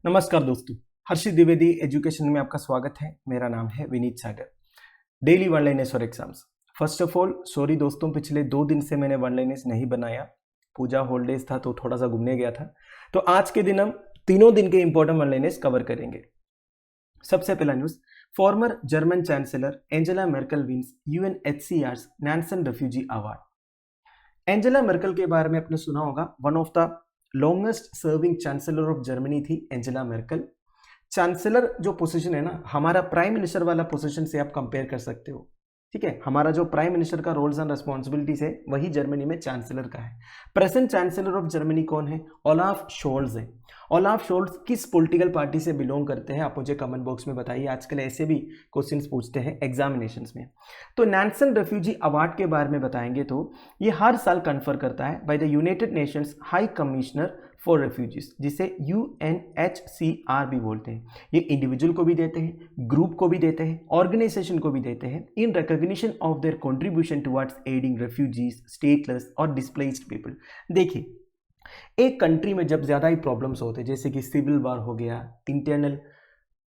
नमस्कार दोस्तों, हर्षित द्विवेदी एजुकेशन में आपका स्वागत है। मेरा नाम है विनीत सागर। डेली वन लाइनर्स और exams. First of all sorry दोस्तों, पिछले 2 दिन से मैंने वन लाइनर्स नहीं बनाया। पूजा हॉलीडेज था तो थोड़ा सा घूमने गया था। तो आज के दिन हम तीनों दिन के इंपॉर्टेंट वन लाइनर्स कवर करेंगे। सबसे पहला news, former German chancellor Angela Merkel wins UNHCR's Nansen refugee award. Angela Merkel के बारे में आपने सुना होगा, one of the longest serving chancellor of Germany थी एंजेला मेर्केल। चांसलर जो पोजीशन है ना, हमारा प्राइम मिनिस्टर वाला पोजीशन से आप कंपेयर कर सकते हो। ठीक है, हमारा जो प्राइम मिनिस्टर का रोल्स एंड रिस्पॉन्सिबिलिटीज है वही जर्मनी में चांसलर का है। प्रेजेंट चांसलर ऑफ जर्मनी कौन है? ओलाफ शोल्ज है। ओलाफ शोल्ज किस पॉलिटिकल पार्टी से बिलोंग करते हैं? आप मुझे कमेंट बॉक्स में बताइए। आजकल ऐसे भी क्वेश्चंस पूछते हैं एग्जामिनेशंस में। तो नैन्सन रेफ्यूजी अवार्ड के बारे में बताएंगे तो ये हर साल कन्फर करता है by the United Nations High Commissioner for refugees, जिसे यूएनएचसीआर भी बोलते हैं। ये इंडिविजुअल को भी देते हैं, ग्रुप को भी देते हैं, ऑर्गेनाइजेशन को भी देते हैं, in recognition of their contribution towards adding refugees, stateless और डिस्प्लेस्ड पीपल। देखिए, एक कंट्री में जब ज़्यादा ही प्रॉब्लम्स होते हैं, जैसे कि सिविल वार हो गया, इंटरनल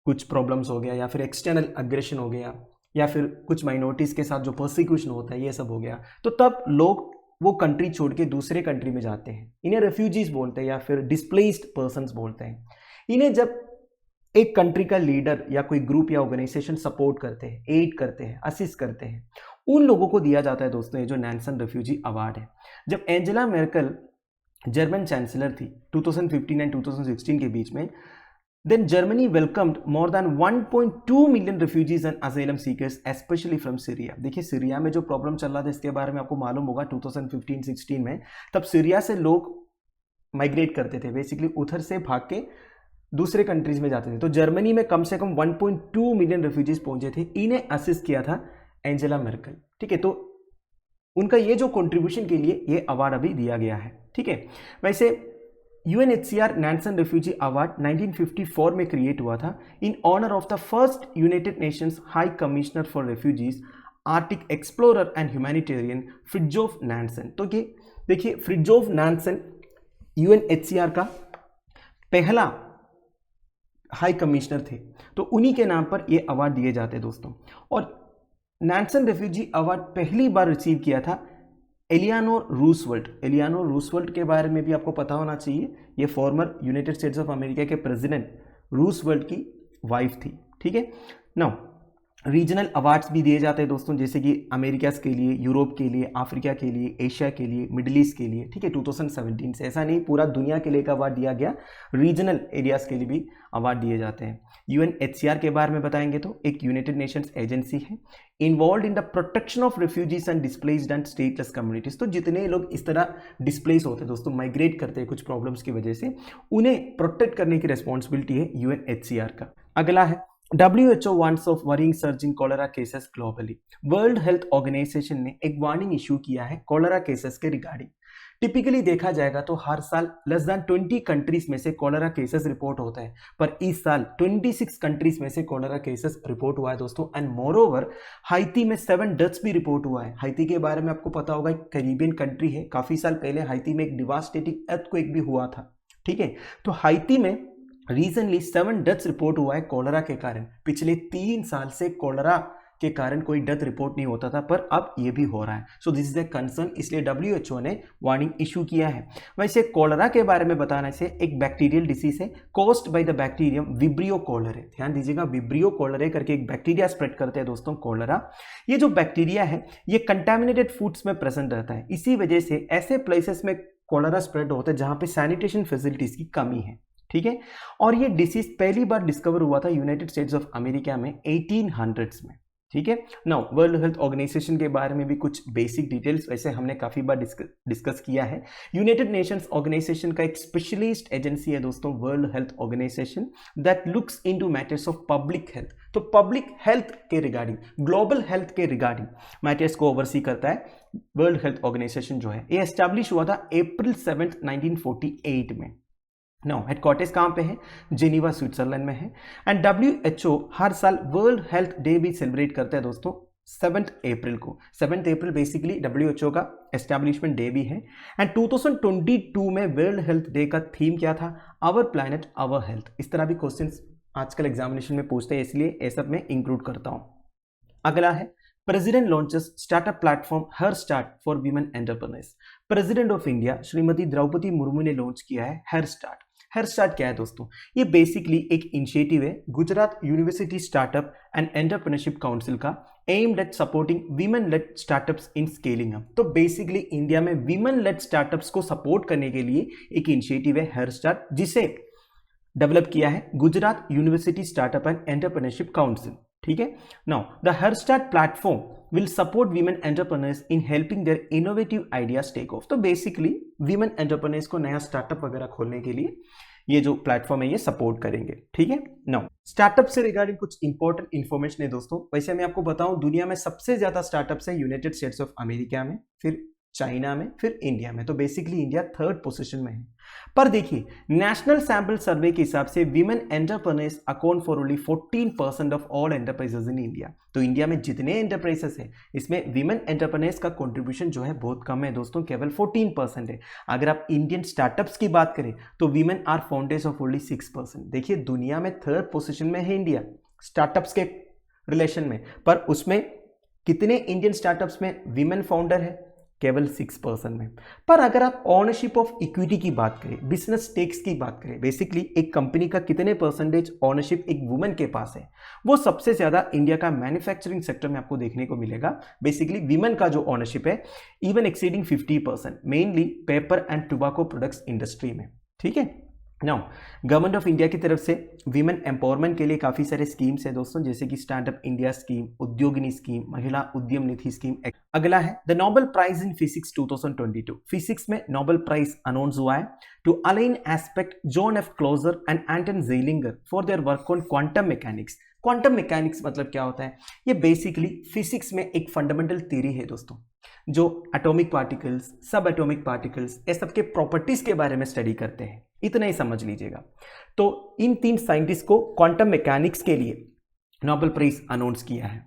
कुछ प्रॉब्लम्स हो गया, या फिर एक्सटर्नल अग्रेशन हो गया, या फिर कुछ माइनॉरिटीज़ के साथ जो परसिक्यूशन होता है, ये सब हो गया, तो तब लोग वो कंट्री छोड़ के दूसरे कंट्री में जाते हैं। इन्हें रेफ्यूजीज बोलते हैं या फिर डिस्प्लेस्ड पर्सन्स बोलते हैं। इन्हें जब एक कंट्री का लीडर या कोई ग्रुप या ऑर्गेनाइजेशन सपोर्ट करते हैं, एड करते हैं, असिस्ट करते हैं, उन लोगों को दिया जाता है दोस्तों ये जो नैन्सन रेफ्यूजी अवार्ड है। जब एंजेला मेर्केल जर्मन चांसलर थी 2015 एंड 2016 के बीच में, then Germany welcomed more than 1.2 million refugees and asylum seekers, especially from Syria। देखिए, सीरिया में जो प्रॉब्लम चल रहा था इसके बारे में आपको मालूम होगा। 2015-16 में तब सीरिया से लोग माइग्रेट करते थे, बेसिकली उधर से भाग के दूसरे कंट्रीज में जाते थे। तो जर्मनी में कम से कम 1.2 मिलियन रेफ्यूजीज पहुंचे थे। इन्हें असिस्ट किया था एंजेला मेर्केल। ठीक है, तो उनका ये जो कंट्रीब्यूशन के लिए ये अवार्ड अभी दिया गया है। ठीक है, वैसे यूएनएचसीआर नैन्सन रेफ्यूजी अवार्ड 1954 में क्रिएट हुआ था in honour of the first United Nations High Commissioner for refugees, Arctic explorer and humanitarian Fridtjof Nansen. तो ये देखिए, फ्रिड्जोफ नैन्सन यूएनएचसीआर का पहला हाई कमिश्नर थे, तो उन्हीं के नाम पर ये अवार्ड दिए जाते हैं दोस्तों। और नैन्सन रेफ्यूजी अवार्ड पहली बार रिसीव किया था एलियानोर रूसवेल्ट। एलियानोर रूसवेल्ट के बारे में भी आपको पता होना चाहिए। ये farmer United States of America के प्रेसिडेंट रूसवेल्ट की वाइफ थी। ठीक है, नाउ रीजनल अवार्ड्स भी दिए जाते हैं दोस्तों, जैसे कि अमेरिकास के लिए, यूरोप के लिए, अफ्रीका के लिए, एशिया के लिए, मिडिल ईस्ट के लिए। ठीक है, 2017 से, ऐसा नहीं पूरा दुनिया के लिए का अवार्ड दिया गया, रीजनल एरियाज के लिए भी अवार्ड दिए जाते हैं। यूएनएचसीआर के बारे में बताएंगे तो एक यूनाइटेड नेशंस एजेंसी है involve in the protection of refugees and displaced and stateless communities. तो जितने लोग इस तरह डिस्प्लेस होते हैं दोस्तों, माइग्रेट करते हैं कुछ प्रॉब्लम्स की वजह से, उन्हें प्रोटेक्ट करने की रिस्पॉन्सिबिलिटी है यूएनएचसीआर का। अगला है WHO warns of worrying surge in cholera cases globally। World health organisation ने एक वार्निंग इशू किया है कॉलेरा केसेस के रिगार्डिंग। टिपिकली देखा जाएगा तो हर साल लेस देन 20 कंट्रीज में से कॉलेरा केसेस रिपोर्ट होता है, पर इस साल 26 कंट्रीज में से कॉलेरा केसेस रिपोर्ट हुआ है दोस्तों। एंड मोर ओवर हाइती में 7 डेथ्स भी रिपोर्ट हुआ है। हाइती के बारे में आपको पता होगा, एक कैरिबियन कंट्री है। काफी साल पहले हाइती में एक डिवास्टेटिंग अर्थक्वेक भी हुआ था। ठीक है, तो हाइती में रिसेंटली 7 डेथ्स रिपोर्ट हुआ है कॉलेरा के कारण। पिछले 3 साल से कॉलेरा के कारण कोई डेथ रिपोर्ट नहीं होता था, पर अब ये भी हो रहा है। So this is a concern, इसलिए WHO ने वार्निंग इशू किया है। वैसे कॉलेरा के बारे में बताने से एक बैक्टीरियल डिसीज है caused by the bacterium vibrio कॉलेरे। ध्यान दीजिएगा, विब्रियो कॉलेरे करके एक बैक्टीरिया स्प्रेड करते हैं दोस्तों कॉलेरा। ये जो बैक्टीरिया है ये कंटेमिनेटेड फूड्स में प्रेजेंट रहता है। इसी वजह से ऐसे प्लेसेस में कॉलेरा स्प्रेड होता है जहां पे सैनिटेशन फैसिलिटीज की कमी है। ठीक है, और ये डिसीज पहली बार डिस्कवर हुआ था यूनाइटेड स्टेट्स ऑफ अमेरिका में 1800s में। ठीक है, नाउ वर्ल्ड हेल्थ ऑर्गेनाइजेशन के बारे में भी कुछ बेसिक डिटेल्स वैसे हमने काफी बार डिस्कस किया है। यूनाइटेड नेशंस ऑर्गेनाइजेशन का एक स्पेशलिस्ट एजेंसी है दोस्तों world health organisation, that looks into matters of public health. तो पब्लिक हेल्थ के रिगार्डिंग, ग्लोबल हेल्थ के रिगार्डिंग मैटर्स को ओवरसी करता है वर्ल्ड हेल्थ ऑर्गेनाइजेशन जो है। ये एस्टैब्लिश हुआ था अप्रैल 7, 1948 में। नो हेडक्वार्टर्स कहाँ पे है? जेनीवा स्विट्जरलैंड में है। एंड WHO हर साल वर्ल्ड हेल्थ डे भी सेलिब्रेट करता है दोस्तों 7 अप्रैल को। 7 अप्रैल बेसिकली WHO का एस्टैब्लिशमेंट डे भी है। एंड 2022 में वर्ल्ड हेल्थ डे का थीम क्या था? Our planet our health. इस तरह भी क्वेश्चंस आजकल एग्जामिनेशन में पूछते हैं, इसलिए ये सब मैं इंक्लूड करता हूं। अगला है president launches startup platform her start for women entrepreneurs. President of India Shrimati Draupadi Murmu ने लॉन्च किया है हर स्टार्ट। हर स्टार्ट क्या है दोस्तों? ये बेसिकली एक इनिशिएटिव है Gujarat university startup and entrepreneurship Council का, aimed at supporting women led startups in scaling up. तो बेसिकली इंडिया में वीमेन लेड स्टार्टअप्स को सपोर्ट करने के लिए एक इनिशिएटिव है हर स्टार्ट, जिसे डेवलप किया है Gujarat university startup and entrepreneurship council. ठीक है। Now the her start platform will support women entrepreneurs in helping their innovative ideas take off. तो बेसिकली वीमेन एंटरप्रेन्योर्स को नया स्टार्टअप वगैरह खोलने के लिए ये जो प्लेटफॉर्म है ये सपोर्ट करेंगे। ठीक है। नाउ स्टार्टअप से रिगार्डिंग कुछ इंपॉर्टेंट इंफॉर्मेशन है दोस्तों। वैसे मैं आपको बताऊं, दुनिया में सबसे ज्यादा स्टार्टअप्स है यूनाइटेड स्टेट्स ऑफ अमेरिका में, फिर चाइना में, फिर इंडिया में। तो बेसिकली इंडिया 3rd पोजीशन में है। पर देखिए नेशनल सैंपल सर्वे के हिसाब से women entrepreneurs account for only 14% of all enterprises in India. तो इंडिया में जितने एंटरप्राइजेस है इसमें वीमेन एंटरप्रेन्योर्स का कंट्रीब्यूशन जो है बहुत कम है दोस्तों, केवल 14% है। अगर आप इंडियन स्टार्टअप्स की बात करें तो women are founders of only 6%। देखिए दुनिया में 3rd पोजीशन में है इंडिया स्टार्टअप्स के रिलेशन में, पर उसमें कितने इंडियन स्टार्टअप्स में वीमेन फाउंडर है? केवल 6% में। पर अगर आप ओनरशिप ऑफ इक्विटी की बात करें, बिजनेस स्टेक्स की बात करें, बेसिकली एक कंपनी का कितने परसेंटेज ओनरशिप एक वुमेन के पास है, वो सबसे ज्यादा इंडिया का मैन्युफैक्चरिंग सेक्टर में आपको देखने को मिलेगा। बेसिकली वीमेन का जो ओनरशिप है even exceeding 50%, mainly paper and tobacco products industry में। ठीक है। नाउ गवर्नमेंट ऑफ इंडिया की तरफ से वीमेन एम्पावरमेंट के लिए काफी सारे स्कीम्स है दोस्तों, जैसे कि standup India scheme, Udyogini scheme, Mahila Udyam Nidhi scheme. अगला है the Nobel prize in physics 2022। Physics में नोबेल प्राइज अनाउंस हुआ है to Alain Aspect John F Clauser and Anton Zeilinger for their work on quantum mechanics. Quantum mechanics मतलब क्या होता है? ये बेसिकली फिजिक्स में एक फंडामेंटल थ्योरी है दोस्तों, जो एटॉमिक पार्टिकल्स, सब एटॉमिक पार्टिकल्स, ये सब के प्रॉपर्टीज के बारे में स्टडी करते हैं। इतना ही समझ लीजिएगा। तो इन 3 साइंटिस्ट को क्वांटम मैकेनिक्स के लिए नोबेल प्राइज अनाउंस किया है।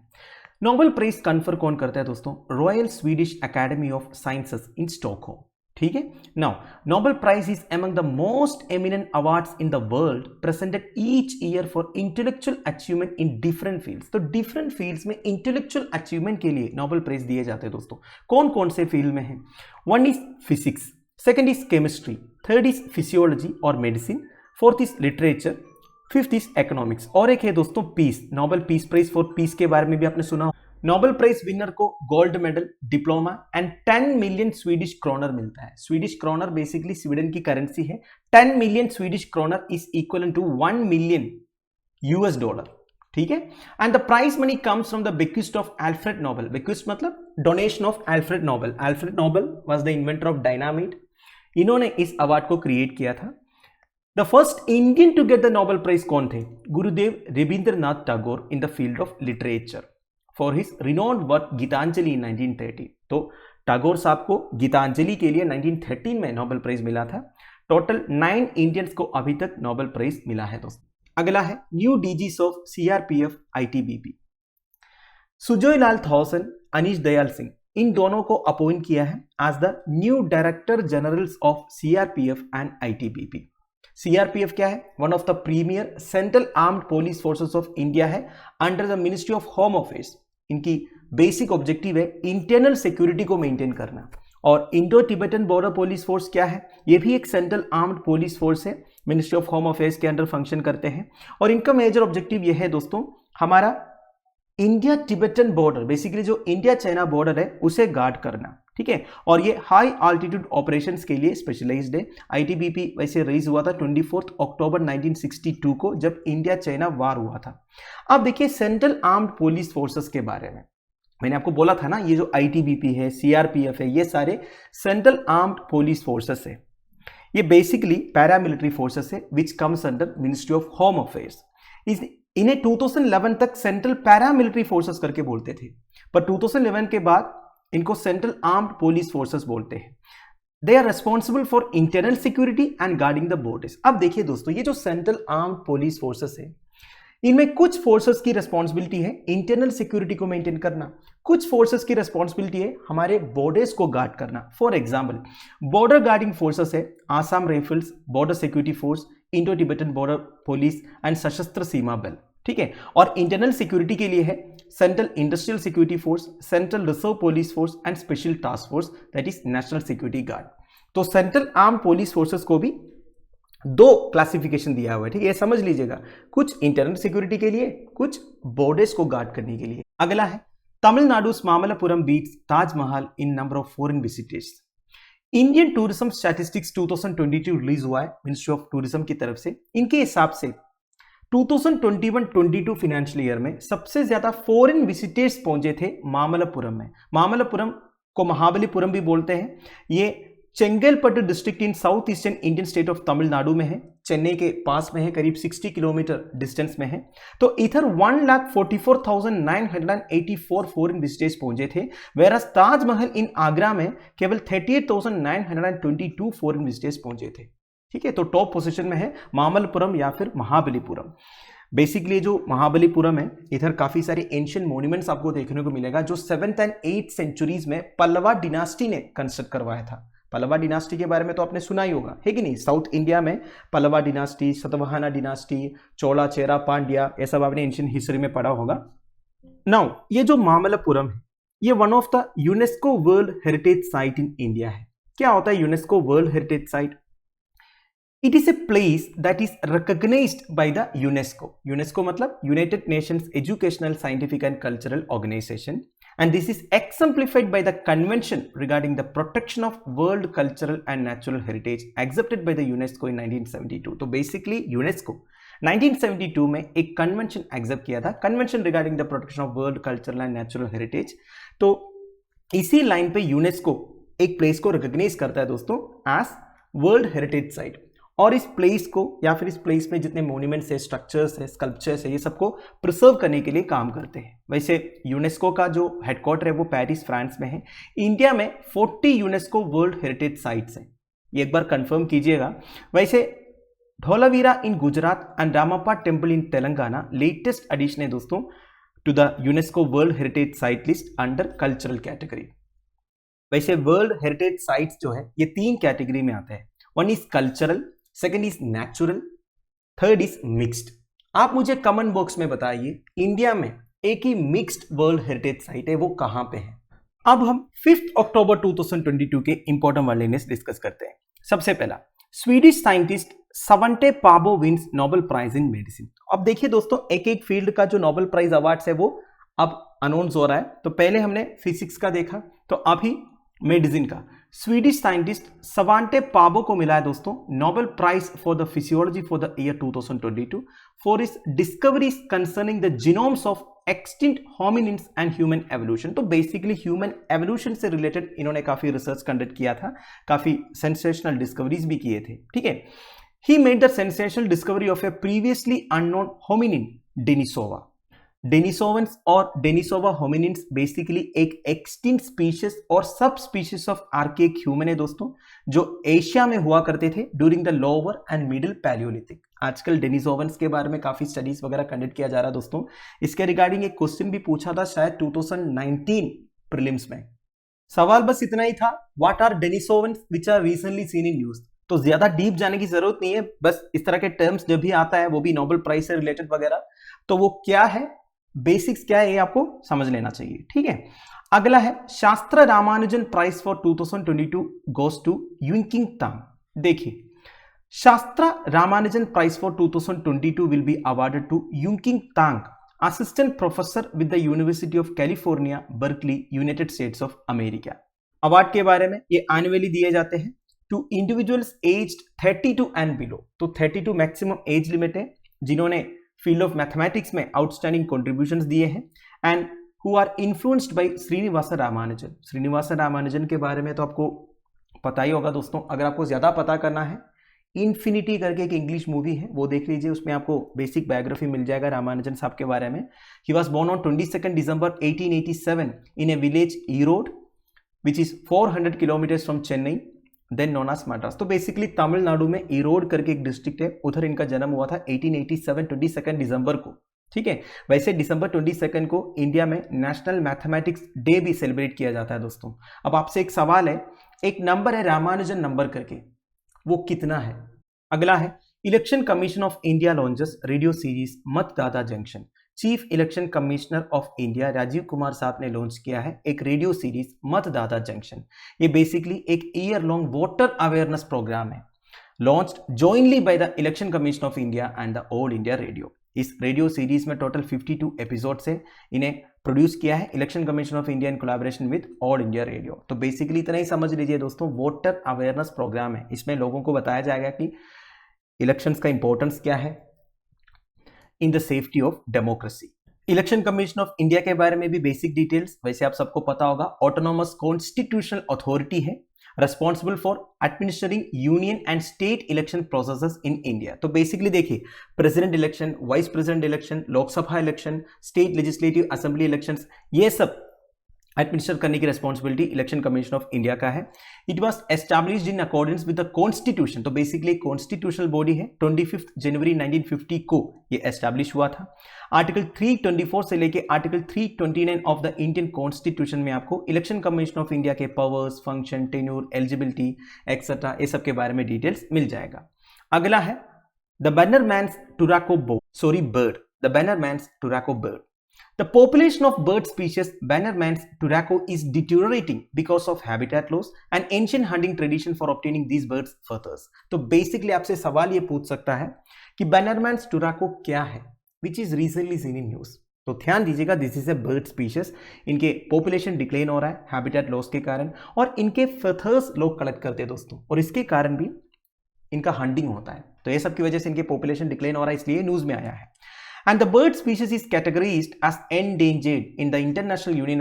नोबेल प्राइज कन्फर कौन करता है दोस्तों? Royal Swedish academy of sciences in Stockholm. ठीक है। Now Nobel prize is among the most eminent awards in the world presented each year for intellectual achievement in different fields. तो different fields में intellectual achievement के लिए Nobel prize दिए जाते हैं दोस्तों। कौन कौन से फील्ड में है? 1 is physics, 2nd is chemistry, 3rd is physiology और medicine, 4th is literature, 5th is economics, और एक है दोस्तों peace, Nobel peace prize for peace के बारे में भी आपने सुना। नोबेल प्राइज विनर को gold medal, diploma and 10 million Swedish kronor मिलता है। स्वीडिश क्रोनर बेसिकली स्वीडन की करेंसी है। 10 million Swedish kronor is equal to 1 million US dollar. ठीक है। And the prize money comes from the bequest of Alfred Nobel. Bequest मतलब donation of Alfred Nobel. Alfred Nobel was the inventor of dynamite. इन्होंने इस award को create किया था। The first Indian to get the Nobel prize कौन थे? Gurudev Rabindranath Tagore in the field of literature for his renowned work Gitanjali in 1930। तो टैगोर साहब को गीतांजलि के लिए 1913 में नोबेल प्राइज मिला था। टोटल 9 इंडियंस को अभी तक नोबेल प्राइज मिला है दोस्तों। अगला है new DGs of CRPF ITBP. Sujoy Lal Thaosen, Anish Dayal Singh, इन दोनों को अपॉइंट किया है as the new director generals of CRPF and ITBP. CRPF क्या है? One of the premier central armed police forces of India है under the ministry of home affairs. इनकी basic objective है इंटरनल सिक्योरिटी को maintain करना। और Indo Tibetan border police force क्या है? ये भी एक सेंट्रल आर्म्ड पुलिस फोर्स है, मिनिस्ट्री ऑफ होम अफेयर्स के अंडर फंक्शन करते हैं। और इनका मेजर ऑब्जेक्टिव यह है दोस्तों, हमारा इंडिया तिब्बतन बॉर्डर, बेसिकली जो इंडिया चाइना बॉर्डर है उसे गार्ड करना। ठीक है। और ये हाई आल्टीट्यूड ऑपरेशंस के लिए स्पेशलाइज्ड है। आईटीबीपी वैसे रेज हुआ था 24 अक्टूबर 1962 को, जब इंडिया चाइना वार हुआ था। अब देखिए सेंट्रल आर्म्ड पुलिस फोर्सेस के बारे में मैंने आपको बोला था ना, ये जो आईटीबीपी है, सीआरपीएफ है, ये सारे सेंट्रल आर्म्ड पुलिस फोर्सेस है। ये बेसिकली पैरामिलिट्री फोर्सेस है which comes under ministry of home affairs. इन्हें 2011 तक सेंट्रल पैरामिलिट्री फोर्सेस करके बोलते थे, पर 2011 के बाद इनको सेंट्रल आर्म्ड पुलिस फोर्सेस बोलते हैं। They are responsible for internal security and guarding the borders. अब देखिए दोस्तों, ये जो सेंट्रल आर्म्ड पुलिस फोर्सेस है, इनमें कुछ फोर्सेस की रिस्पॉन्सिबिलिटी है इंटरनल सिक्योरिटी को मेंटेन करना, कुछ फोर्सेस की रिस्पॉन्सिबिलिटी है हमारे बॉर्डर्स को गार्ड करना। For example border guarding forces है Assam rifles, border security force, Indo Tibetan border police and Sashastra Seema बल, ठीक है। और इंटरनल सिक्योरिटी के लिए है central industrial security force, central reserve police force and special task force that is national security guard. तो central arm police forces को भी दो क्लासिफिकेशन दिया हुआ है, ठीक है, ये समझ लीजिएगा, कुछ इंटरनल सिक्योरिटी के लिए, कुछ बॉर्डर्स को गार्ड करने के लिए। अगला है Tamil Nadu's Mamallapuram beats Taj Mahal in number of foreign visitors. Indian tourism statistics 2022 release हुआ है मिनिस्ट्री ऑफ टूरिज्म की तरफ से। इनके हिसाब से 2021-22 फाइनेंशियल ईयर में सबसे ज्यादा फॉरेन विजिटर्स पहुंचे थे मामल्लपुरम में। मामल्लपुरम को महाबलीपुरम भी बोलते हैं। ये Chengalpattu district in south eastern Indian state of Tamil Nadu में है, चेन्नई के पास में है, करीब 60 किलोमीटर डिस्टेंस में है। तो इधर 1,44,984 फॉरेन विजिटर्स पहुंचे थे, वेरास ताजमहल इन आगरा में केवल 38,922 फॉरेन विजिटर्स पहुंचे थे, ठीक है। तो टॉप पोजीशन में है मामल्लपुरम या फिर महाबलीपुरम। बेसिकली जो महाबलीपुरम है इधर काफी सारे एंशिएंट मॉन्यूमेंट्स आपको देखने को मिलेगा जो 7th and 8th सेंचुरीज में पल्लवा डिनास्टी ने कंस्ट्रक्ट करवाया था। पल्लवा डिनास्टी के बारे में तो आपने सुना ही होगा, है कि नहीं। साउथ इंडिया में पल्लवा डिनास्टी, सतवाहना डिनास्टी, चोला, चेरा, पांड्या, ये सब आपने एंशिएंट हिस्ट्री में पढ़ा होगा। नाउ ये जो मामल्लपुरम है ये one of the UNESCO world heritage site in India है। क्या होता है UNESCO world heritage site? It is a place that is recognized by the UNESCO. UNESCO मतलब United Nations Educational, Scientific and Cultural Organization, and this is exemplified by the Convention regarding the protection of world cultural and natural heritage accepted by the UNESCO in 1972. तो basically UNESCO 1972 में एक convention accept किया था, convention regarding the protection of world cultural and natural heritage. तो इसी line पे UNESCO एक place को रिकॉग्नाइज करता है दोस्तों एज वर्ल्ड हेरिटेज साइट, और इस प्लेस को या फिर इस प्लेस में जितने मॉन्यूमेंट्स है, स्ट्रक्चर्स है, स्कल्पचर्स है, ये सबको प्रिजर्व करने के लिए काम करते हैं। वैसे यूनेस्को का जो हेडक्वार्टर है वो पेरिस फ्रांस में है। इंडिया में 40 यूनेस्को वर्ल्ड हेरिटेज साइट्स हैं, ये एक बार कंफर्म कीजिएगा। वैसे Dholavira in Gujarat and Ramappa temple in Telangana latest addition है दोस्तों to the UNESCO world heritage site list under cultural category. वैसे वर्ल्ड हेरिटेज साइट्स जो है ये 3 कैटेगरी में आते हैं, one is cultural, second is natural, third is mixed. आप मुझे कमेंट बॉक्स में बताइए इंडिया में एक ही मिक्स्ड वर्ल्ड हेरिटेज साइट है वो कहां पे है। अब हम 5 अक्टूबर 2022 के इंपॉर्टेंट वर्ल्ड हेरिटेज डिस्कस करते हैं। सबसे पहला, Swedish scientist Svante Paabo wins Nobel prize in medicine. अब देखिए दोस्तों एक एक फील्ड का जो नोबेल प्राइज अवार्ड्स है वो अब अनाउंस हो रहा है। तो पहले हमने फिजिक्स का देखा, तो अभी मेडिसिन का। स्वीडिश साइंटिस्ट सवांटे पाबो को मिला है दोस्तों Nobel prize for the physiology for the year 2022 for his discoveries concerning the genomes of extinct hominids and human evolution. तो बेसिकली ह्यूमन एवोल्यूशन से रिलेटेड इन्होंने काफी रिसर्च कंडक्ट किया था, काफी सेंसेशनल डिस्कवरीज भी किए थे, ठीक है। He made the sensational discovery of A previously unknown hominin Denisova. Denisovans और डेनिसोवा होमिनिन्स बेसिकली एक एक्सटिंक्ट स्पीशीज और सब स्पीशीज ऑफ आर्केक ह्यूमन है दोस्तों, जो एशिया में हुआ करते थे during the lower and middle Palaeolithic. आजकल डेनिसोवंस के बारे में काफी स्टडीज वगैरह कंडक्ट किया जा रहा है दोस्तों। इसके रिगार्डिंग एक क्वेश्चन भी पूछा था शायद 2019 प्रीलिम्स में। सवाल बस इतना ही था, what are Denisovans which are recently seen in news. तो ज्यादा डीप जाने की जरूरत नहीं है, बस इस तरह के टर्म्स जब भी आता है वो भी नोबेल प्राइज से रिलेटेड वगैरह, तो वो क्या है, बेसिक्स क्या है, ये आपको समझ लेना चाहिए, ठीक है। अगला है Sastra Ramanujan prize for 2022 goes to Yunqing Tang. देखिए Sastra Ramanujan prize for 2022 will be awarded to Yunqing Tang, assistant professor with the university of California Berkeley, United States of America. Award के बारे में, ये एनुअली दिए जाते हैं to individuals aged 32 and below. तो 32 maximum age limit है जिन्होंने फील्ड ऑफ मैथमेटिक्स में आउटस्टैंडिंग कॉन्ट्रीब्यूशंस दिए हैं and who are influenced by Srinivas Ramanujan. Srinivas Ramanujan के बारे में तो आपको पता ही होगा दोस्तों। अगर आपको ज्यादा पता करना है, इन्फिनिटी करके एक इंग्लिश मूवी है वो देख लीजिए, उसमें आपको बेसिक बायोग्राफी मिल जाएगा रामानुजन साहब के बारे में। He was born on 22 December 1887 in a village Erode which is 400 kilometres from Chennai, then known as Madras. तो बेसिकली तमिलनाडु में ईरोड करके एक डिस्ट्रिक्ट है, उधर इनका जन्म हुआ था 1887 22 दिसंबर को। ठीक है। वैसे दिसंबर 22 को इंडिया में नेशनल मैथमेटिक्स डे भी सेलिब्रेट किया जाता है दोस्तों। अब आपसे एक सवाल है, एक नंबर है रामानुजन नंबर करके, वो कितना है? अगला है, election commission of India launches radio series Matdata junction. Chief election commissioner of India Rajiv Kumar sahab ने लॉन्च किया है एक रेडियो सीरीज मतदाता जंक्शन। ये बेसिकली एक year long voter awareness programme है, launched jointly by the election commission of India and the All India Radio. इस radio series में total 52 episodes है, इन्हें प्रोड्यूस किया है election commission of India in collaboration with all India radio. तो basically इतना ही समझ लीजिए दोस्तों, वोटर अवेयरनेस प्रोग्राम है। इसमें लोगों को बताया जाएगा कि इलेक्शंस का इंपॉर्टेंस क्या है in the safety of democracy. Election commission of India के बारे में भी बेसिक डिटेल्स वैसे आप सबको पता होगा, ऑटोनोमस कॉन्स्टिट्यूशनल अथॉरिटी है, responsible for administering union and state election processes in India. तो बेसिकली देखिए, president election, vice president election, Lok Sabha election, state legislative assembly elections, ये सब एडमिनिस्टर करने की responsibility election commission of India का है। It was established in accordance with the constitution. तो basically constitutional body है, 25 जनवरी 1950 को ये एस्टैब्लिश हुआ था। आर्टिकल 324 से लेके article 329 of the Indian constitution में आपको इलेक्शन कमीशन ऑफ इंडिया के powers, function, tenure, eligibility etcetera ये सब के बारे में डिटेल्स मिल जाएगा। अगला है the Bannerman's tobacco bird. The Bannerman's tobacco bird. The population of bird species Bannerman's tobacco is deteriorating because of habitat loss and ancient hunting tradition for obtaining these birds' feathers. तो basically आपसे सवाल ये पूछ सकता है कि Bannerman's tobacco क्या है, which is recently seen in news. तो ध्यान दीजिएगा, this is a bird species, इनके पॉपुलेशन डिक्लेन हो रहा है हैबिटेट लॉस के कारण, और इनके फेथर्स लोग कलेक्ट करते हैं दोस्तों, और इसके कारण भी इनका हंटिंग होता है। तो ये सब की वजह से इनके पॉपुलेशन डिक्लेन हो रहा है, इसलिए न्यूज में आया है। And the bird species is categorized as endangered in the International Union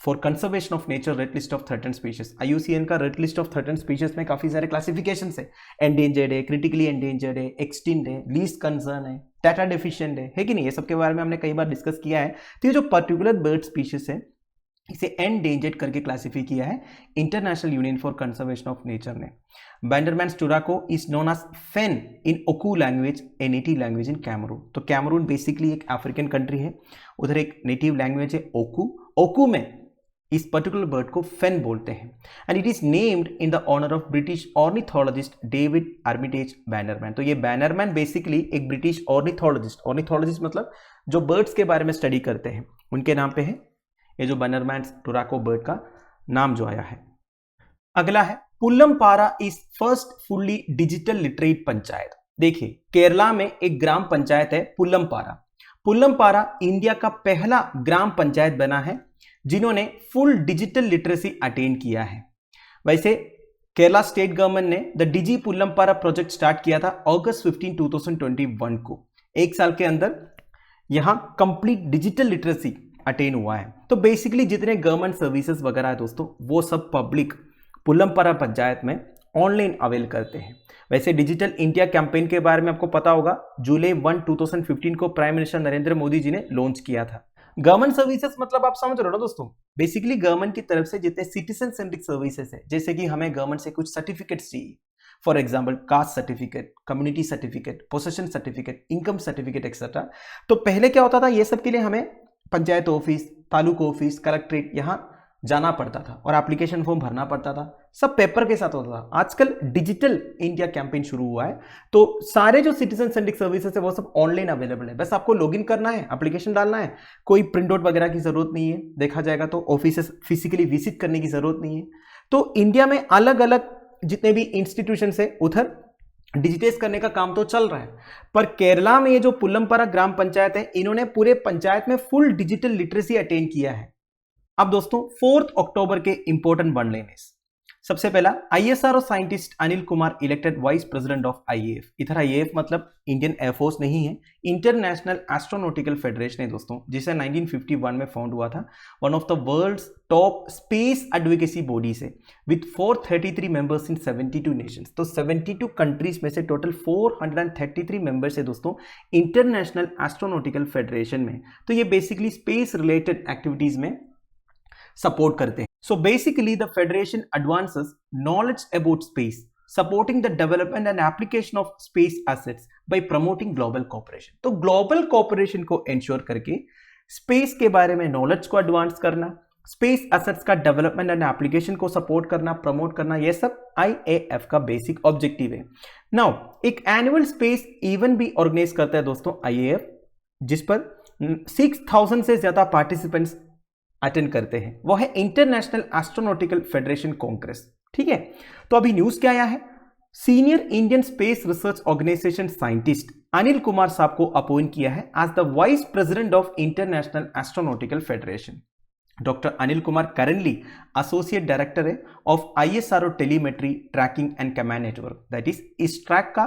for Conservation of Nature Red List of Threatened Species। IUCN का Red List of Threatened Species में काफी सारे क्लासिफिकेशंस है, endangered है, critically endangered है, extinct है, least concern है, data deficient है कि नहीं? ये सब के बारे में हमने कई बार डिस्कस किया है। तो ये जो पर्टिकुलर बर्ड स्पीशीज है इसे एंडेंजर्ड करके क्लासिफाई किया है International Union for Conservation of Nature ने। Bannerman's tobacco is known as fen in Oku language, a native language in Cameroon. तो कैमरून बेसिकली एक अफ्रीकन कंट्री है, उधर एक नेटिव लैंग्वेज है ओकू। ओकू में इस पर्टिकुलर बर्ड को फेन बोलते हैं, and it is named in the honour of British ornithologist David Armitage Bannerman. तो ये बैनरमैन बेसिकली एक ब्रिटिश ऑर्निथोलॉजिस्ट मतलब जो बर्ड्स के बारे में स्टडी करते हैं, उनके नाम पे है ये जो बैनरमैन्स टोबैको बर्ड का नाम जो आया है। अगला है Pullampara is first fully digital literate panchayat. देखिए, केरला में एक ग्राम पंचायत है पुल्लमपारा। पुल्लमपारा इंडिया का पहला ग्राम पंचायत बना है जिन्होंने फुल डिजिटल लिटरेसी अटेन किया है। वैसे केरला स्टेट गवर्नमेंट ने द डिजी पुल्लमपारा प्रोजेक्ट स्टार्ट किया था अगस्त 15, 2021 को। एक साल के अंदर यहां कंप्लीट डिजिटल लिटरेसी अटेन हुआ है। तो बेसिकली जितने गवर्नमेंट सर्विसेज वगैरह है दोस्तों, वो सब पब्लिक पुल्लमपारा पंचायत में ऑनलाइन अवेल करते हैं। वैसे डिजिटल इंडिया कैंपेन के बारे में आपको पता होगा, जुलाई 1, 2015 को प्राइम मिनिस्टर नरेंद्र मोदी जी ने लॉन्च किया था। गवर्नमेंट सर्विसेज मतलब आप समझ रहे हो ना दोस्तों, बेसिकली गवर्नमेंट की तरफ से जितने सिटीजन सेंट्रिक सर्विसेज है, जैसे कि हमें गवर्नमेंट से कुछ सर्टिफिकेट्स चाहिए, for example caste certificate, community certificate, possession certificate, income certificate etcetera. तो पहले क्या होता था, ये सब के लिए हमें panchayat office, taluka office, collectorate यहाँ जाना पड़ता था और एप्लीकेशन फॉर्म भरना पड़ता था, सब पेपर के साथ होता था। आजकल डिजिटल इंडिया कैंपेन शुरू हुआ है, तो सारे जो सिटीजन सेंट्रिक सर्विसेज है वो सब ऑनलाइन अवेलेबल है। बस आपको लॉगिन करना है, एप्लीकेशन डालना है, कोई प्रिंट आउट वगैरह की जरूरत नहीं है। देखा जाएगा तो ऑफिसेस फिजिकली विजिट करने की जरूरत नहीं है। तो इंडिया में अलग अलग जितने भी इंस्टीट्यूशन है उधर डिजिटाइज करने का काम तो चल रहा है, पर केरला में ये जो पुल्लमपारा ग्राम पंचायत है, इन्होंने पूरे पंचायत में फुल डिजिटल लिटरेसी अटेन किया है। अब दोस्तों 4 अक्टूबर के इंपॉर्टेंट वर्ल्डनेस, सबसे पहला ISRO scientist Anil Kumar elected vice president of IAF। इधर IAF मतलब इंडियन एयरफोर्स नहीं है, इंटरनेशनल एस्ट्रोनॉटिकल फेडरेशन है दोस्तों, जिसे 1951 में फाउंड हुआ था। One of the world's top space advocacy body से विथ 433 मेंबर्स इन 72 नेशंस। तो 72 कंट्रीज में से टोटल 433 मेंबर्स है दोस्तों इंटरनेशनल एस्ट्रोनॉटिकल फेडरेशन में। तो ये बेसिकली स्पेस रिलेटेड एक्टिविटीज में सपोर्ट करते हैं। So basically the federation advances knowledge about space, supporting the development and application of space assets by promoting global cooperation। तो ग्लोबल कॉपरेशन को इंश्योर करके space के बारे में नॉलेज को एडवांस करना, स्पेस एसेट्स का डेवलपमेंट एंड एप्लीकेशन को सपोर्ट करना, प्रमोट करना, ये सब IAF का बेसिक ऑब्जेक्टिव है। नाउ एक एनुअल स्पेस इवेंट भी ऑर्गेनाइज करता है दोस्तों IAF, जिस पर 6000 से ज्यादा पार्टिसिपेंट्स अटेंड करते हैं। वो है इंटरनेशनल एस्ट्रोनॉटिकल फेडरेशन कांग्रेस। ठीक है, तो अभी न्यूज क्या आया है, senior Indian space research organisation scientist Anil Kumar sahab को अपॉइंट किया है as the vice president of international astronautical federation. Doctor Anil Kumar currently associate director है of ISRO telemetry tracking and command network, that is ISTRAC का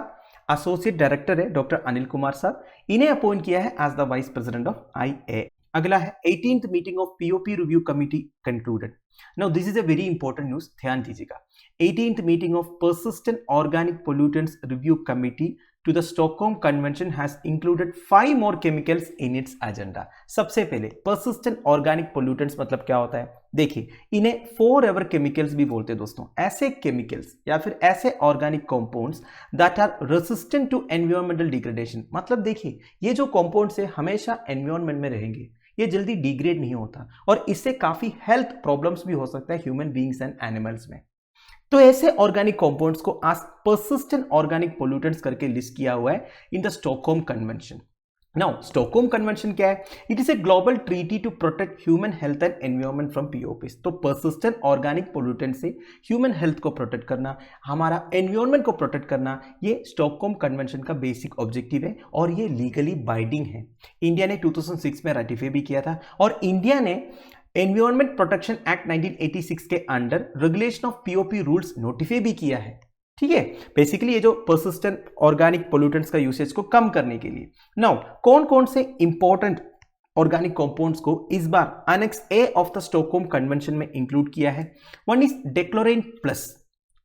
associate director है doctor Anil Kumar sahab. इन्हें appoint किया है as the vice president of IA। अगला है 18th meeting of POP review committee concluded. Now this is a very important news, ध्यान दीजिएगा। 18th meeting of persistent organic pollutants review committee to the Stockholm convention has included 5 more chemicals in its agenda. सबसे पहले persistent organic pollutants मतलब क्या होता है, देखिए इन्हें फॉरएवर केमिकल्स भी बोलते हैं दोस्तों। ऐसे केमिकल्स या फिर ऐसे organic compounds that are resistant to environmental degradation, मतलब देखिए ये जो कंपाउंड्स है हमेशा एनवायरमेंट में रहेंगे, ये जल्दी डिग्रेड नहीं होता और इससे काफी हेल्थ प्रॉब्लम्स भी हो सकता है ह्यूमन बीइंग्स एंड एनिमल्स में। तो ऐसे ऑर्गेनिक कंपाउंड्स को आज पर्सिस्टेंट ऑर्गेनिक पोल्यूटेंट्स करके लिस्ट किया हुआ है in the Stockholm convention. Now Stockholm convention क्या है, it is a global treaty to protect human health and environment from POPs। तो पर्सिस्टेंट ऑर्गेनिक पोल्यूटेंट से ह्यूमन हेल्थ को प्रोटेक्ट करना, हमारा एनवायरनमेंट को प्रोटेक्ट करना, ये स्टॉकहोम कन्वेंशन का बेसिक ऑब्जेक्टिव है और ये लीगली बाइंडिंग है। इंडिया ने 2006 में रेटिफाई भी किया था और इंडिया ने एनवायरनमेंट प्रोटेक्शन एक्ट 1986 के under regulation of POP rules notify भी किया है। ठीक है, बेसिकली ये जो पर्सिस्टेंट ऑर्गेनिक पोल्यूटेंट्स का यूसेज को कम करने के लिए। नाउ कौन कौन से इंपॉर्टेंट ऑर्गेनिक कंपाउंड्स को इस बार annex A of the Stockholm convention में इंक्लूड किया है। One is dechlorane plus,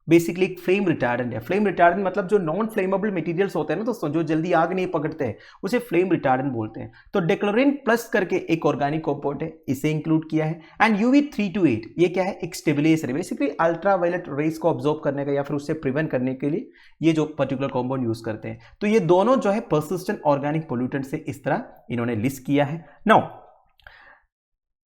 basically एक फ्लेम रिटार्डेंट है। फ्लेम रिटार्डेंट मतलब जो नॉन फ्लेमेबल मटेरियल्स होते हैं ना दोस्तों, जो जल्दी आग नहीं पकड़ते हैं, उसे फ्लेम रिटार्डेंट बोलते हैं। तो डेक्लोरेन प्लस करके एक ऑर्गेनिक कंपाउंड है, इसे इंक्लूड किया है। एंड UV328 ये क्या है, एक स्टेबलाइजर है, बेसिकली अल्ट्रावायलेट रेस को ऑब्जॉर्व करने का या फिर उससे प्रिवेंट करने के लिए ये जो पर्टिकुलर कंपाउंड यूज करते हैं। तो ये दोनों जो है पर्सिस्टेंट ऑर्गेनिक पोल्यूटेंट से इस तरह इन्होंने लिस्ट किया है। Now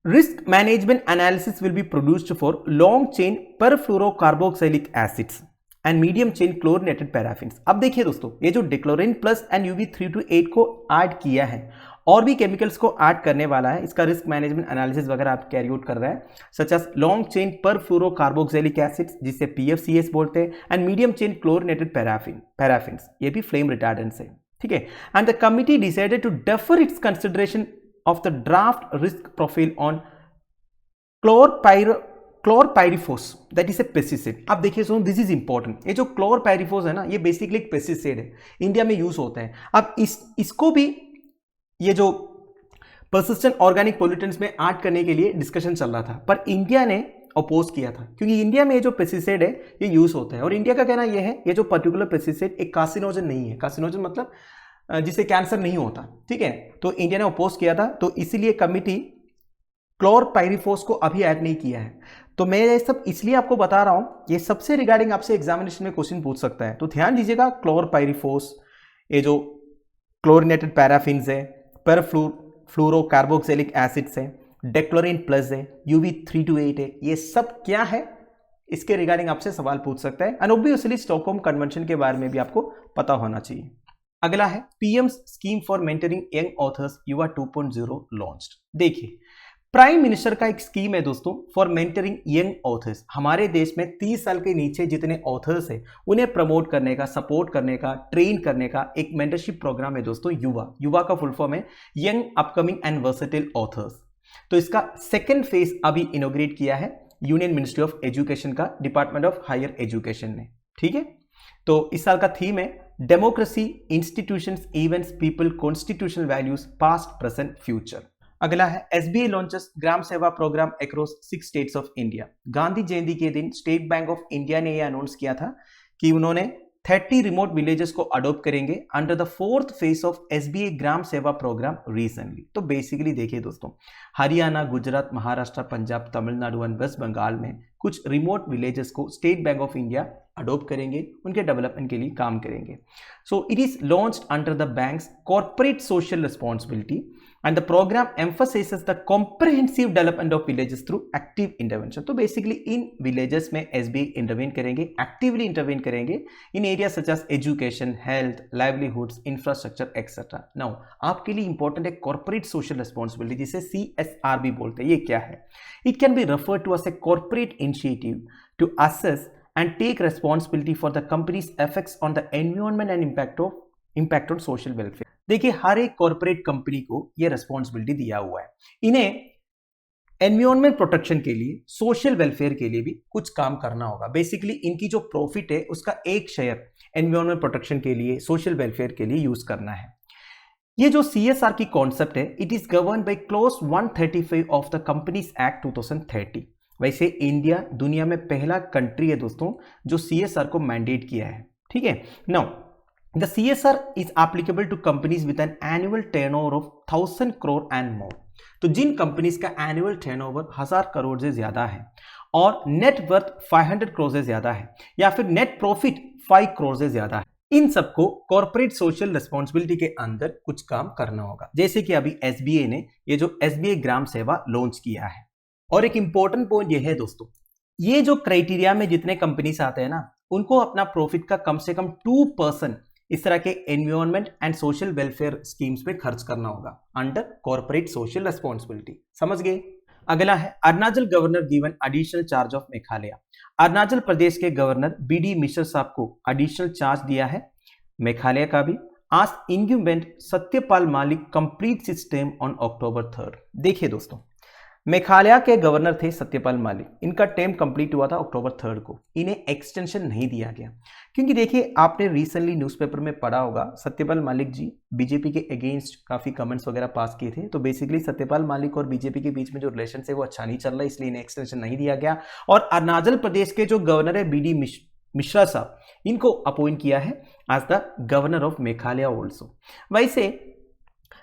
risk management analysis will be produced for long chain perfluorocarboxylic acids and medium chain chlorinated paraffins। अब देखिए दोस्तों, ये जो डिक्लोरिन प्लस एंड UV328 को ऐड किया है और भी केमिकल्स को ऐड करने वाला है, इसका रिस्क मैनेजमेंट एनालिसिस वगैरह आप कैरी आउट कर रहा है, such as long chain perfluorocarboxylic acids जिसे PFCS बोलते हैं and medium chain chlorinated paraffins, ये भी फ्लेम रिटार्डेंट्स है। ठीक है, and the committee decided to defer its consideration of the draft risk profile on chlorpyrifos, that is a pesticide। अब देखिए सुनो, दिस इज इंपॉर्टेंट। ये जो chlorpyrifos है ना, ये बेसिकली एक पेस्टिसाइड है, इंडिया में यूज होता है। अब इसको भी ये जो पर्सिस्टेंट ऑर्गेनिक पोल्यूटेंट्स में ऐड करने के लिए डिस्कशन चल रहा था, पर इंडिया ने अपोज किया था क्योंकि इंडिया में ये जो पेस्टिसाइड है ये यूज होता है और इंडिया का कहना ये है ये जो पर्टिकुलर पेस्टिसाइड एक कार्सिनोजन नहीं है। कार्सिनोजन मतलब जिसे कैंसर नहीं होता। ठीक है, तो इंडिया ने अपोज किया था, तो इसीलिए कमिटी क्लोरपाइरिफोस को अभी ऐड नहीं किया है। तो मैं ये सब इसलिए आपको बता रहा हूं, ये सबसे रिगार्डिंग आपसे एग्जामिनेशन में क्वेश्चन पूछ सकता है, तो ध्यान दीजिएगा। क्लोरपाइरिफोस, ये जो क्लोरिनेटेड पैराफिन्स है, परफ्लोरोकार्बोक्सिलिक एसिड्स है, डेक्लोरिन प्लस है, UV328 है, ये सब क्या है, इसके रिगार्डिंग आपसे सवाल पूछ सकता है। एंड ऑब्वियसली स्टॉकहोम कन्वेंशन के बारे में भी आपको पता होना चाहिए। अगला है PM's scheme for mentoring young authors युवा 2.0 लॉन्च्ड। देखिए प्राइम मिनिस्टर का एक स्कीम है दोस्तों फॉर मेंटरिंग यंग ऑथर्स। हमारे देश में 30 साल के नीचे जितने ऑथर्स हैं उन्हें प्रमोट करने का, सपोर्ट करने का, ट्रेन करने का एक मेंटरशिप प्रोग्राम है दोस्तों युवा का फुल फॉर्म है young upcoming and versatile authors. तो इसका सेकेंड फेज अभी इनोग्रेट किया है यूनियन मिनिस्ट्री ऑफ एजुकेशन का, डिपार्टमेंट ऑफ हायर एजुकेशन ने। ठीक है, तो इस साल का थीम है democracy, institutions, events, people, constitutional values, past, present, future. अगला है SBI launches Gram Seva programme across 6 states of India. Gandhi Jayanti के दिन स्टेट बैंक ऑफ इंडिया ने यह अनाउंस किया था कि उन्होंने 30 रिमोट विलेजेस को अडॉप्ट करेंगे under the 4th phase of SBI gram Seva programme recently. तो बेसिकली देखिए दोस्तों, हरियाणा, गुजरात, महाराष्ट्र, पंजाब, तमिलनाडु एंड वेस्ट बंगाल में कुछ रिमोट विलेजेस को state bank of India adopt करेंगे, उनके डेवलपमेंट के लिए काम करेंगे. So it is launched under the banks corporate social responsibility and the program emphasizes the comprehensive development of villages through active intervention. तो basically इन villages में SBI intervene करेंगे, actively intervene करेंगे in areas such as education, health, livelihoods, infrastructure, etc. Now आपके लिए important है corporate social responsibility, जिसे CSR भी बोलते हैं. ये क्या है? It can be referred to as a corporate initiative to assess and take responsibility for the company's effects on the environment and impact on social welfare. देखिए हर एक कॉर्पोरेट कंपनी को ये रेस्पॉन्सिबिलिटी दिया हुआ है. इन्हें एनवायरमेंट प्रोटेक्शन के लिए, सोशल वेलफेयर के लिए भी कुछ काम करना होगा. बेसिकली इनकी जो प्रॉफिट है उसका एक शेयर एनवायरमेंट प्रोटेक्शन के लिए, सोशल वेलफेयर के लिए यूज करना है. ये जो CSR की कॉन्सेप्ट है, it is govern by clause 135 of the companies act 2030. वैसे इंडिया दुनिया में पहला कंट्री है दोस्तों जो CSR को मैंडेट किया है. ठीक है. Now the CSR is applicable to companies with an annual turnover of 1000 crore and more. तो जिन कंपनीज का एनुअल टर्नओवर 1000 करोड़ से ज्यादा है और नेट वर्थ 500 करोड़ से ज्यादा है या फिर नेट प्रॉफिट 5 करोड़ से ज्यादा है, इन सबको कॉर्पोरेट सोशल रिस्पॉन्सिबिलिटी के अंदर कुछ काम करना होगा. जैसे कि अभी SBI ने ये जो SBI ग्राम सेवा लॉन्च किया है. और एक इंपॉर्टेंट पॉइंट ये है दोस्तों, ये जो क्राइटेरिया में जितने कंपनीज आते हैं ना, उनको अपना प्रॉफिट का कम से कम 2% इस तरह के environment and social welfare schemes पे खर्च करना होगा अंडर कॉर्पोरेट सोशल रिस्पॉन्सिबिलिटी. समझ गए. अगला है Arunachal governor given additional charge of Meghalaya. Arunachal Pradesh के गवर्नर BD मिश्र साहब को एडिशनल चार्ज दिया है मेघालय का भी. आज इंक्यूमेंट सत्यपाल मालिक कंप्लीट सिस्टम ऑन October 3. देखिए दोस्तों, मेघालय के गवर्नर थे सत्यपाल मालिक. इनका टर्म कंप्लीट हुआ था October 3 को. इन्हें एक्सटेंशन नहीं दिया गया क्योंकि देखिए आपने रिसेंटली न्यूज़पेपर में पढ़ा होगा, सत्यपाल मालिक जी बीजेपी के अगेंस्ट काफी कमेंट्स वगैरह पास किए थे. तो बेसिकली सत्यपाल मालिक और बीजेपी के बीच में जो रिलेशन है वो अच्छा नहीं चल रहा है, इसलिए इन्हें एक्सटेंशन नहीं दिया गया. और अरुणाचल प्रदेश के जो गवर्नर है BD मिश्रा साहब, इनको अपॉइंट किया है as the governor of Meghalaya also. वैसे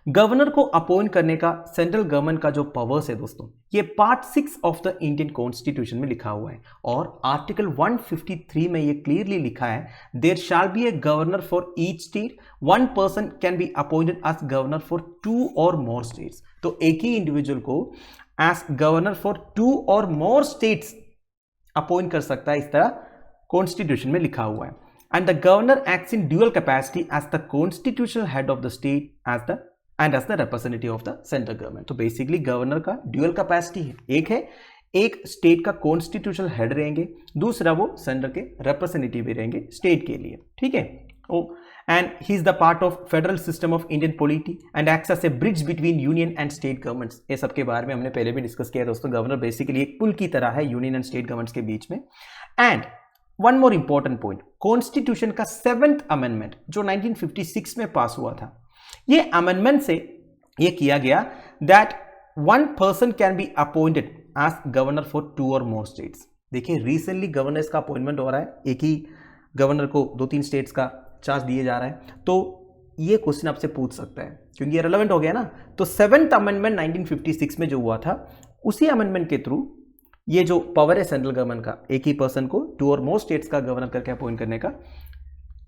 गवर्नर को अपॉइंट करने का सेंट्रल गवर्नमेंट का जो पावर्स है दोस्तों, ये part 6 of the Indian constitution में लिखा हुआ है. और आर्टिकल 153 में ये क्लियरली लिखा है, there shall be a governor for each state, one person can be appointed as governor for 2 और मोर स्टेट्स. तो एक ही इंडिविजुअल को एज गवर्नर फॉर 2 और मोर स्टेट्स अपॉइंट कर सकता है, इस तरह कॉन्स्टिट्यूशन में लिखा हुआ है. And the governor acts in dual capacity as the constitutional head of the state and as the representative of the central government. तो बेसिकली गवर्नर का ड्यूअल कैपेसिटी है. एक है एक स्टेट का कॉन्स्टिट्यूशनल हेड रहेंगे, दूसरा वो सेंटर के रिप्रेजेंटेटिव भी रहेंगे स्टेट के लिए. ठीक है. And he is the part of federal system of Indian polity and acts as a bridge between union and state governments. ये सब के बारे में हमने पहले भी डिस्कस किया दोस्तों. गवर्नर बेसिकली एक पुल की तरह है यूनियन एंड स्टेट गवर्नमेंट्स के बीच में. And one more important point, constitution का 7th अमेंडमेंट जो 1956 में पास हुआ था, ये अमेंडमेंट से ये किया गया that one person can be appointed as governor for 2 और मोर स्टेट्स. देखिए रिसेंटली गवर्नर्स का अपॉइंटमेंट हो रहा है, एक ही गवर्नर को 2-3 स्टेट्स का चार्ज दिए जा रहा है. तो ये क्वेश्चन आपसे पूछ सकता है क्योंकि ये रेलेवेंट हो गया ना. तो 7th अमेंडमेंट 1956 में जो हुआ था, उसी अमेंडमेंट के थ्रू ये जो पावर है सेंट्रल गवर्नमेंट का, एक ही पर्सन को 2 और मोर स्टेट्स का गवर्नर करके अपॉइंट करने का,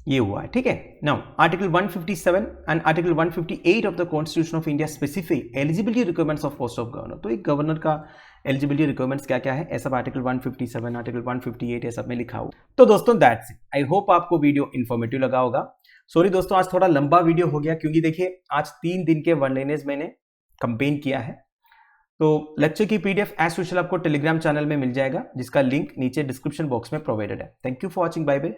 ये हुआ है. ठीक है. Now article 157 and article 158 of the constitution of India specify eligibility requirements of post of governor. तो एक गवर्नर का एलिजिबिलिटी रिक्वायरमेंट्स क्या क्या है, ये सब आर्टिकल 157, आर्टिकल 158 ये सब में लिखा हुआ. तो दोस्तों दैट्स इट. आई होप आपको वीडियो इन्फॉर्मेटिव लगा होगा. सॉरी दोस्तों, आज थोड़ा लंबा वीडियो हो गया क्योंकि देखिए आज 3 दिन के वनलाइनर्स मैंने कंपेन किया है. तो लेक्चर की PDF एज यूजुअल आपको टेलीग्राम चैनल में मिल जाएगा, जिसका लिंक नीचे डिस्क्रिप्शन बॉक्स में प्रोवाइडेड है. Thank you for watching. Bye bye.